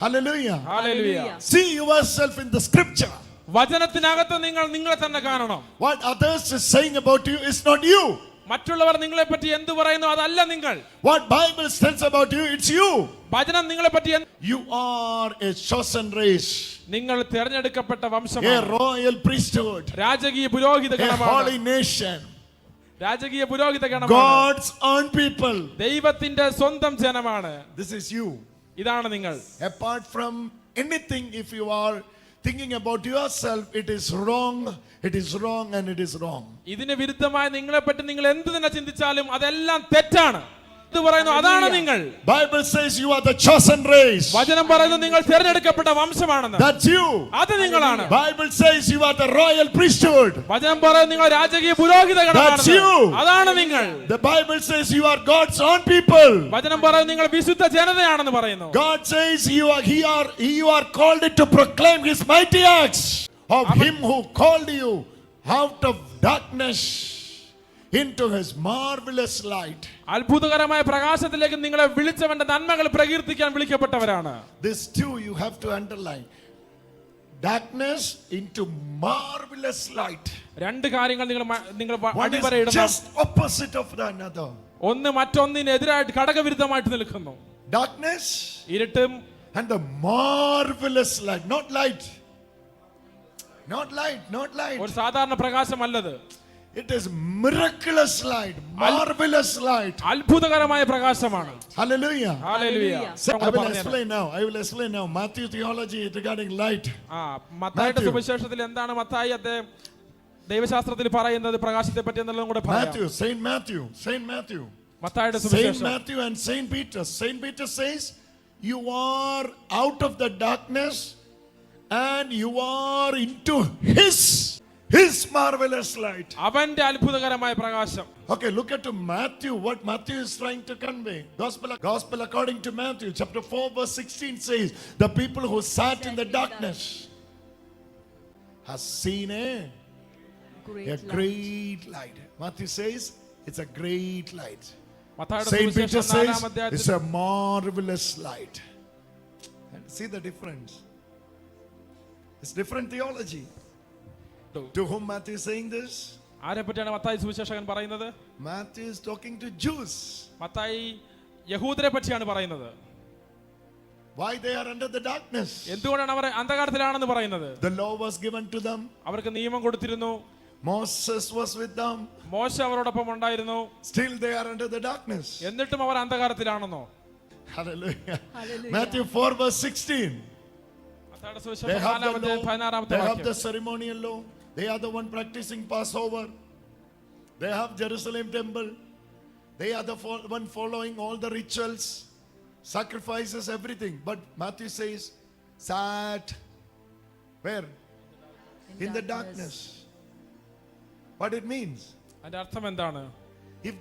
Hallelujah. Hallelujah. See yourself in the scripture. വചനത്തിനകത്ത് നിങ്ങൾ നിങ്ങളെ തന്നെ കാണണം. What others is saying about you is not you. മറ്റുള്ളവർ നിങ്ങളെ പറ്റി എന്തു പറയുന്നു അതല്ല നിങ്ങൾ. What Bible says about you, it's you. വചനം നിങ്ങളെ പറ്റി You are a chosen race. നിങ്ങൾ തിരഞ്ഞെടുക്കപ്പെട്ട A വംശമാണ്. royal priesthood. രാജകീയ പുരോഹിത A ഗണമാണ്. holy nation. രാജകീയ പുരോഹിത ഗണമാണ്. God's own people. ദൈവത്തിന്റെ സ്വന്തം ജനമാണ്. This is you. ഇതാണ് നിങ്ങൾ. Apart from anything, if you are thinking about yourself, it is wrong, it is wrong, and it is wrong. ഇതിന് വിരുദ്ധമായി നിങ്ങളെ പറ്റി നിങ്ങൾ എന്ത് തന്നെ ചിന്തിച്ചാലും അതെല്ലാം തെറ്റാണ്. ഇത് പറയുന്നു അതാണ് നിങ്ങൾ. Bible says you are the chosen race. വചനം പറയുന്നു നിങ്ങൾ തിരഞ്ഞെടുക്കപ്പെട്ട വംശമാണെന്ന്. That's you. അത് നിങ്ങളാണ്. Bible says you are the royal priesthood. വചനം പറയുന്നു നിങ്ങൾ രാജകീയ പുരോഹിത That's you. ഗണമാണ്. അതാണ് നിങ്ങൾ. The Bible says you are God's own people. വചനം പറയുന്നു നിങ്ങൾ വിശുദ്ധ ജനതയാണെന്ന് പറയുന്നു. God says you are called to proclaim his mighty acts of him who called you out of darkness into his marvelous light. അത്ഭുതകരമായ പ്രകാശത്തിലേക്ക് നിങ്ങളെ വിളിച്ചവന്റെ നന്മകൾ പ്രകീർത്തിക്കാൻ വിളിക്കപ്പെട്ടവരാണ്. This too you have to underline. Darkness into marvelous light. രണ്ട് കാര്യങ്ങൾ നിങ്ങൾ One is അടിവരയിടുന്നു. just opposite of the another. ഒന്ന് മറ്റൊന്നിനെതിരായിട്ട് ഘടകവിരുദ്ധമായിട്ട് നിൽക്കുന്നു. Darkness ഇരുട്ടും and the marvelous light. Not light. Not light. Not light. ഒരു സാധാരണ പ്രകാശമല്ലത്. It is miraculous light, marvelous light. അത്ഭുതകരമായ പ്രകാശമാണ്. Hallelujah. Hallelujah. So I will explain now. Matthew theology regarding light. മത്തായിയുടെ സുവിശേഷത്തിൽ എന്താണ് മത്തായി അദ്ദേഹം ദൈവശാസ്ത്രത്തിൽ പറയുന്നത് പ്രകാശത്തെ പറ്റി എന്നുള്ളതും കൂടെ പറയാം. Saint Matthew. മത്തായിയുടെ Saint സുവിശേഷം. Matthew and Saint Peter. Saint Peter says, you are out of the darkness and you are into his marvelous light. അവന്റെ അത്ഭുതകരമായ പ്രകാശം. Okay, look at Matthew. What Matthew is trying to convey. Gospel according to Matthew chapter 4 verse 16 says, the people who sat in the darkness has seen a great light. Matthew says it's a great light. Saint Peter says it's a marvelous light. And see the difference. It's different theology. To whom Matthew is saying this? ആരെ പറ്റിയാണ് മത്തായി സുവിശേഷകൻ പറയുന്നത്? Matthew is talking to Jews. Mathai യഹൂദരെ പറ്റിയാണ് പറയുന്നത്. Why they are under the darkness? എന്തുകൊണ്ടാണ് അവർ അന്ധകാരത്തിലാണെന്ന് പറയുന്നത്? The law was given to them. അവർക്ക് നിയമം കൊടുത്തിരുന്നു. Moses was with them. മോശ അവരോടൊപ്പം ഉണ്ടായിരുന്നു. Still they are under the darkness. എന്നിട്ടും അവർ അന്ധകാരത്തിലാണെന്നോ? Hallelujah. Matthew 4 verse 16. They have the law. They have the ceremonial law. They are the one practicing Passover. They have Jerusalem temple. They are the one following all the rituals, sacrifices, everything. But Matthew says, sat where? In the darkness. What it means? അതിന്റെ അർത്ഥം എന്താണ്? If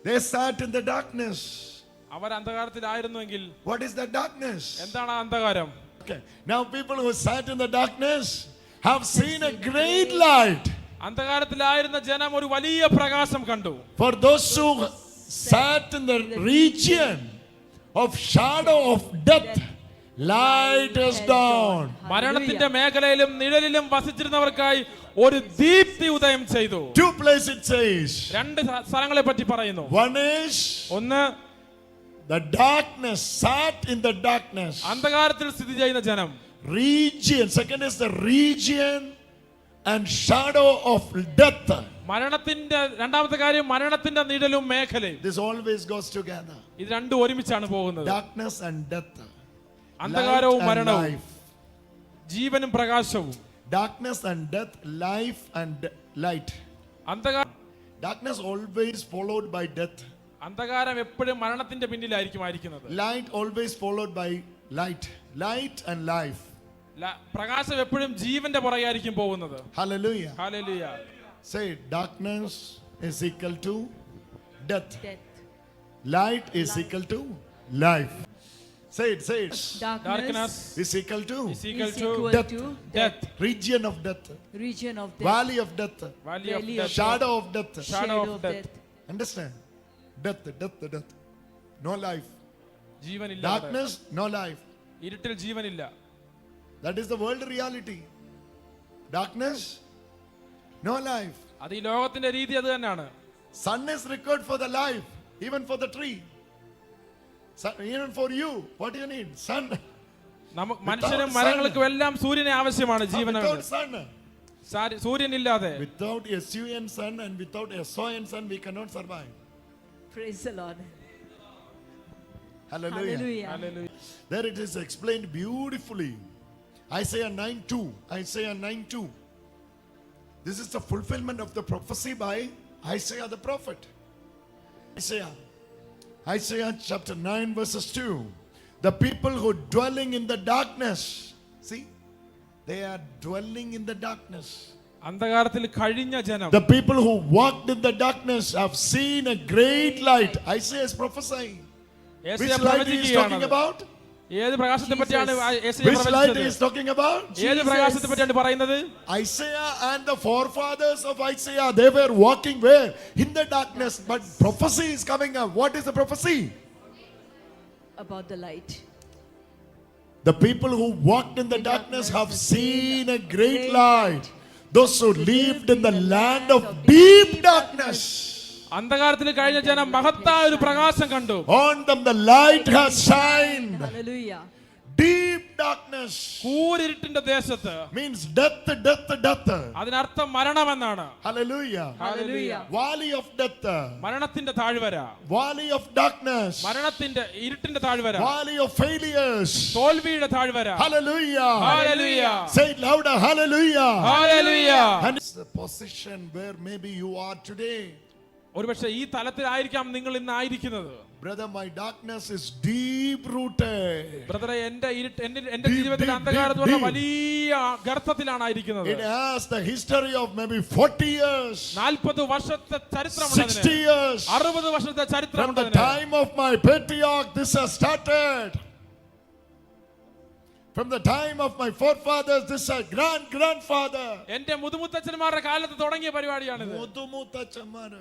they sat in the darkness. Our അന്ധകാരത്തിലായിരുന്നുവെങ്കിൽ what is the darkness? എന്താണ് അന്ധകാരം? Okay. Now people who sat in the darkness have seen a great light. അന്ധകാരത്തിലായിരുന്ന ജനം ഒരു വലിയ പ്രകാശം കണ്ടു. For those who sat in the region of shadow of death, light has dawned. മരണത്തിന്റെ മേഖലയിലും നിഴലിലും വസിച്ചിരുന്നവർക്കായി ഒരു ദീപ്തി ഉദയം ചെയ്തു. Two places it says. രണ്ട് സ്ഥലങ്ങളെ പറ്റി പറയുന്നു. One is ഒന്ന് the darkness, sat in the darkness. അന്ധകാരത്തിൽ സ്ഥിതി ചെയ്യുന്ന ജനം. Region. Second is the region and shadow of death. മരണത്തിന്റെ രണ്ടാമത്തെ കാര്യം മരണത്തിന്റെ നിഴലും മേഖലയും. This always goes together. ഇത് രണ്ടും ഒരുമിച്ചാണ് പോകുന്നത്. Darkness and death. അന്ധകാരവും മരണവും ജീവനും പ്രകാശവും. Darkness and death, life and light. Darkness always followed by death. അന്ധകാരം എപ്പോഴും മരണത്തിന്റെ പിന്നിലായിരിക്കും ആയിരിക്കുന്നത്. Light always followed by light. Light and life. പ്രകാശം എപ്പോഴും ജീവന്റെ പുറകെയായിരിക്കും പോകുന്നത്. Hallelujah. Hallelujah. Say darkness is equal to death. Light is equal to life. Say it. Darkness is equal to death. Region of death. Valley of death. Shadow of death. Shadow of death. Understand? Death. No life. ജീവനില്ല. Darkness, no life. ഇരുട്ടിൽ ജീവനില്ല. That is the world reality. Darkness, no life. അത് ഈ ലോകത്തിന്റെ രീതി അത് തന്നെയാണ്. Sun is required for the life, even for the tree. Sun, even for you, what do you need? Sun. മനുഷ്യനും മരങ്ങൾക്കും എല്ലാം സൂര്യനെ ആവശ്യമാണ് ജീവന്. Without sun. സൂര്യൻ ഇല്ലാതെ, without sun sun and without son sun, we cannot survive. Praise the Lord. Hallelujah. Hallelujah. Hallelujah. There it is explained beautifully. Isaiah 9:2. Isaiah 9:2. This is the fulfillment of the prophecy by Isaiah the prophet. Isaiah chapter 9 verses 2. The people who dwelling in the darkness, see, they are dwelling in the darkness. അന്ധകാരത്തിൽ കഴിഞ്ഞ ജനം, The people who walked in the darkness have seen a great light. Isaiah is prophesying. Which light he is talking about? ഏത് പ്രകാശത്തെ പറ്റിയാണ് Which light he is talking about? ഏത് പ്രകാശത്തെ പറ്റിയാണ് പറയുന്നത്? Isaiah and the forefathers of Isaiah, they were walking where? In the darkness. But prophecy is coming up. What is the prophecy? About the light. The people who walked in the darkness have seen a great light. Those who lived in the land of deep darkness, അന്ധകാരത്തിൽ കഴിഞ്ഞ ജനം മഹത്തായ ഒരു പ്രകാശം കണ്ടു. on them the light has shined. Hallelujah. Deep darkness കൂരിരുട്ടിന്റെ ദേശത്ത് means death. അതിനർത്ഥം മരണമെന്നാണ്. Hallelujah. Hallelujah. Valley of death, മരണത്തിന്റെ താഴ്വര, valley of darkness, മരണത്തിന്റെ ഇരുട്ടിന്റെ താഴ്വര, valley of failures. തോൽവിയുടെ താഴ്വര. Hallelujah. Hallelujah. Say it louder. Hallelujah. Hallelujah. And it's the position where maybe you are today. ഒരുപക്ഷെ ഈ തലത്തിലായിരിക്കാം നിങ്ങൾ ഇന്ന് ആയിരിക്കുന്നത്. Brother, my darkness is deep rooted. ബ്രദറെ, എന്റെ ജീവിതത്തിൽ അന്ധകാരം എന്ന് പറഞ്ഞ വലിയ ഗർത്തത്തിലാണ് ആയിരിക്കുന്നത്. It has the history of maybe 40 years, 40 വർഷത്തെ ചരിത്രമുണ്ട്, 60 years. 60 വർഷത്തെ From ചരിത്രമുണ്ട്. the time of my patriarch, this has started. From the time of my forefathers, this is grandfather. എന്റെ മുതുമുത്തച്ഛന്മാരുടെ കാലത്ത് തുടങ്ങിയ പരിപാടിയാണിത്. മുതുമുത്തച്ഛന്മാര്.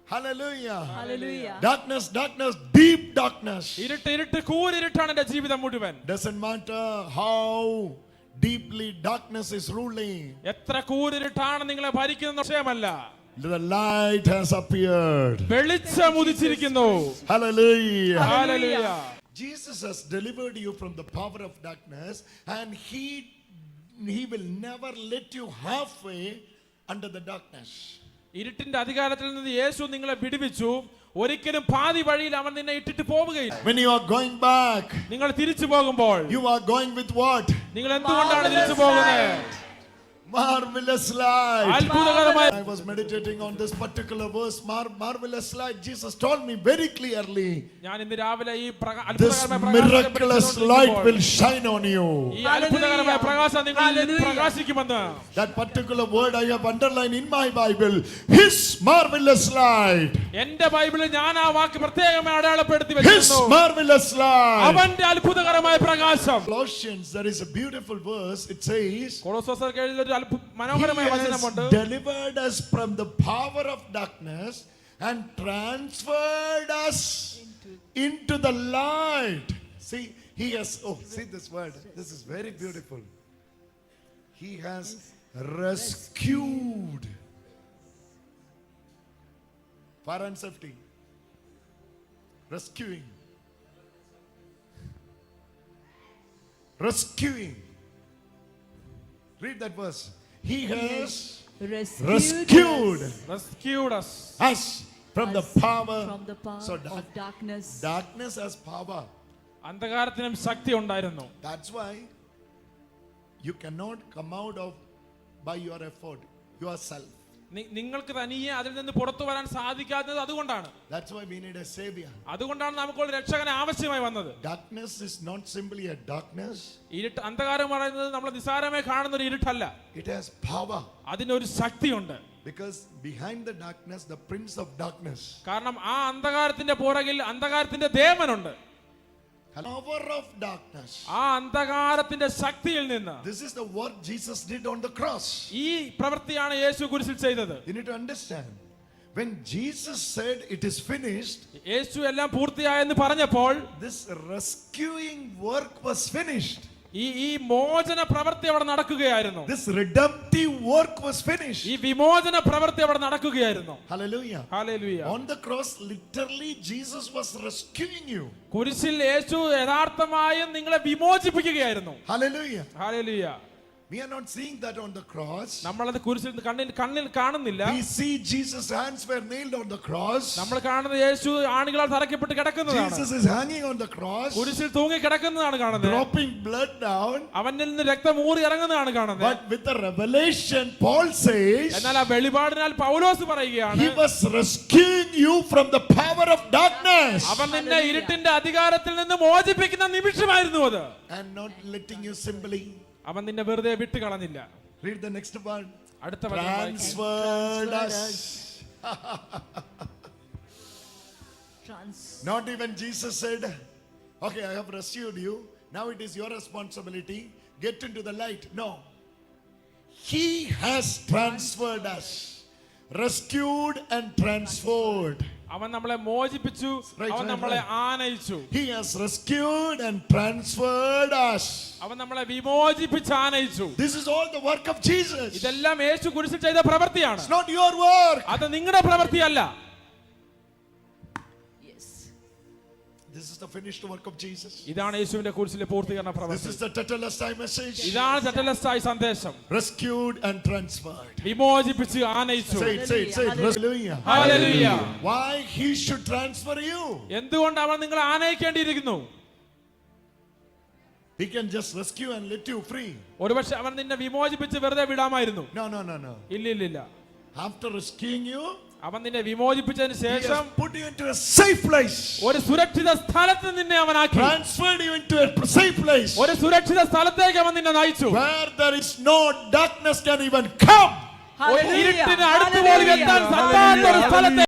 Hallelujah. Hallelujah. Darkness, deep darkness. ഇരുട്ട് കൂരിരുട്ടാണ് എന്റെ ജീവിതം മുഴുവൻ. Doesn't matter how deeply darkness is ruling. എത്ര കൂരിരുട്ടാണ് നിങ്ങളെ ഭരിക്കുന്ന വിഷയമല്ല. The light has appeared. വെളിച്ചം ഉദിച്ചിരിക്കുന്നു. Hallelujah. Hallelujah. Jesus has delivered you from the power of darkness, and he will never let you halfway under the darkness. ഇരുട്ടിന്റെ അധികാരത്തിൽ നിന്ന് യേശു നിങ്ങളെ വിടുവിച്ചു. ഒരിക്കലും പാതി വഴിയിൽ അവൻ നിന്നെ ഇട്ടിട്ട് പോവുകയില്ല. When you are going back, നിങ്ങൾ തിരിച്ചു പോകുമ്പോൾ you are going with what? നിങ്ങൾ എന്തുകൊണ്ടാണ് തിരിച്ചു പോകുന്നത്? Marvelous light. അത്ഭുതകരമായ. I was meditating on this particular verse, marvelous light. Jesus told me very clearly, ഞാൻ ഇന്ന് രാവിലെ ഈ this miraculous light will shine on you. ഈ അത്ഭുതകരമായ പ്രകാശം നിങ്ങളിൽ പ്രകാശിക്കുമെന്ന്. That particular word I have underlined in my Bible, his marvelous light. എന്റെ ബൈബിളിൽ ഞാൻ ആ വാക്ക് പ്രത്യേകമായി അടയാളപ്പെടുത്തി His വെച്ചിരിക്കുന്നു. marvelous light. അവന്റെ അത്ഭുതകരമായ പ്രകാശം. Colossians, there is a beautiful verse. It says, കൊളോസ്യർക്ക് എഴുതിയ ഒരു മനോഹരമായ He has വചനമുണ്ട്. delivered us from the power of darkness and transferred us into the light. See, he has, see this word. This is very beautiful. He has rescued. Fire and safety. Rescuing. Read that verse. He has rescued us us from the power of darkness. Darkness has power. അന്ധകാരത്തിനും ശക്തി ഉണ്ടായിരുന്നു. That's why you cannot come out of by your effort, yourself. നിങ്ങൾക്ക് തനിയെ അതിൽ നിന്ന് പുറത്തു വരാൻ സാധിക്കാത്തത് അതുകൊണ്ടാണ്. That's why we need a savior. അതുകൊണ്ടാണ് നമുക്ക് ഒരു രക്ഷകനെ ആവശ്യമായി വന്നത്. Darkness is not simply a darkness. ഇരുട്ട്, അന്ധകാരം പറയുന്നത് നമ്മൾ നിസ്സാരമായി കാണുന്ന ഒരു ഇരുട്ടല്ല. It has power. അതിനൊരു ശക്തിയുണ്ട്. Because behind the darkness, the prince of darkness. കാരണം ആ അന്ധകാരത്തിന്റെ പുറകിൽ അന്ധകാരത്തിന്റെ ദേവനുണ്ട്. Power of darkness. ആ അന്ധകാരത്തിന്റെ ശക്തിയിൽ നിന്ന്. This is the work Jesus did on the cross. ഈ പ്രവൃത്തിയാണ് യേശു കുരിശിൽ ചെയ്തത്. You need to understand. When Jesus said it is finished, യേശു എല്ലാം പൂർത്തിയായെന്ന് പറഞ്ഞപ്പോൾ this rescuing work was finished. ഈ മോചന പ്രവൃത്തി അവിടെ നടക്കുകയായിരുന്നു. This redemptive work was finished. ഈ വിമോചന പ്രവൃത്തി അവിടെ നടക്കുകയായിരുന്നു. Hallelujah. Hallelujah. On the cross, literally, Jesus was rescuing you. കുരിശിൽ യേശു യഥാർത്ഥമായും നിങ്ങളെ വിമോചിപ്പിക്കുകയായിരുന്നു. Hallelujah. Hallelujah. We are not seeing that on the cross. നമ്മളത് കുരിശിൽ കണ്ണിൽ കാണുന്നില്ല. We see Jesus' hands were nailed on the cross. നമ്മൾ കാണുന്നത് യേശു ആണികളാൽ തറയ്ക്കപ്പെട്ട് കിടക്കുന്നതാണ്. Jesus is hanging on the cross. കുരിശിൽ തൂങ്ങി കിടക്കുന്നതാണ് കാണുന്നത്. Dropping blood down. അവനിൽ നിന്ന് രക്തം ഊറി ഇറങ്ങുന്നതാണ് കാണുന്നത്. But with the revelation, Paul says, എന്നാൽ ആ വെളിപാടിനാൽ പൗലോസ് പറയുകയാണ്, he was rescuing you from the power of darkness. അവൻ നിന്നെ ഇരുട്ടിന്റെ അധികാരത്തിൽ നിന്ന് മോചിപ്പിക്കുന്ന നിമിഷമായിരുന്നു അത്. And not letting you simply. അവൻ നിന്നെ വെറുതെ വിട്ടു കളഞ്ഞില്ല. Read the next word. അടുത്ത വചനം വായിക്കുക. Transferred us. Not even Jesus said, okay, I have rescued you. Now it is your responsibility. Get into the light. No. He has transferred us. Rescued and transferred. അവൻ നമ്മളെ മോചിപ്പിച്ചു, അവൻ നമ്മളെ ആനയിച്ചു. He has rescued and transferred us. അവൻ നമ്മളെ വിമോചിപ്പിച്ച് ആനയിച്ചു. This is all the work of Jesus. ഇതെല്ലാം യേശു കുരിശിൽ ചെയ്ത പ്രവൃത്തിയാണ്. It's not your work. അത് നിങ്ങളുടെ പ്രവൃത്തിയല്ല. Yes. This is the finished work of Jesus. ഇതാണ് യേശുവിന്റെ കുരിശിലെ പൂർത്തീകരണ This പ്രവൃത്തി. is the tetelestai message. ഇതാണ് തെറ്റലസ്തായി സന്ദേശം. Rescued and transferred. വിമോചിപ്പിച്ച് ആനയിച്ചു. Say it. Hallelujah. Hallelujah. Why he should transfer you? എന്തുകൊണ്ട് അവൻ നിങ്ങളെ ആനയിക്കേണ്ടിയിരിക്കുന്നു? He can just rescue and let you free. ഒരുപക്ഷെ അവൻ നിന്നെ വിമോചിപ്പിച്ച് വെറുതെ വിടാമായിരുന്നു. No. ഇല്ലില്ല. After rescuing you, അവൻ നിന്നെ വിമോചിപ്പിച്ചതിന് he ശേഷം has put you into a safe place. ഒരു സുരക്ഷിത സ്ഥലത്ത് നിന്നെ അവൻ ആക്കി. Transferred you into a safe place. ഒരു സുരക്ഷിത സ്ഥലത്തേക്ക് അവൻ നിന്നെ നയിച്ചു. Where there is no darkness can even come. ഇരുട്ടിന് അടുത്ത് പോലും എത്താൻ സാധിക്കാത്ത ഒരു സ്ഥലത്തെ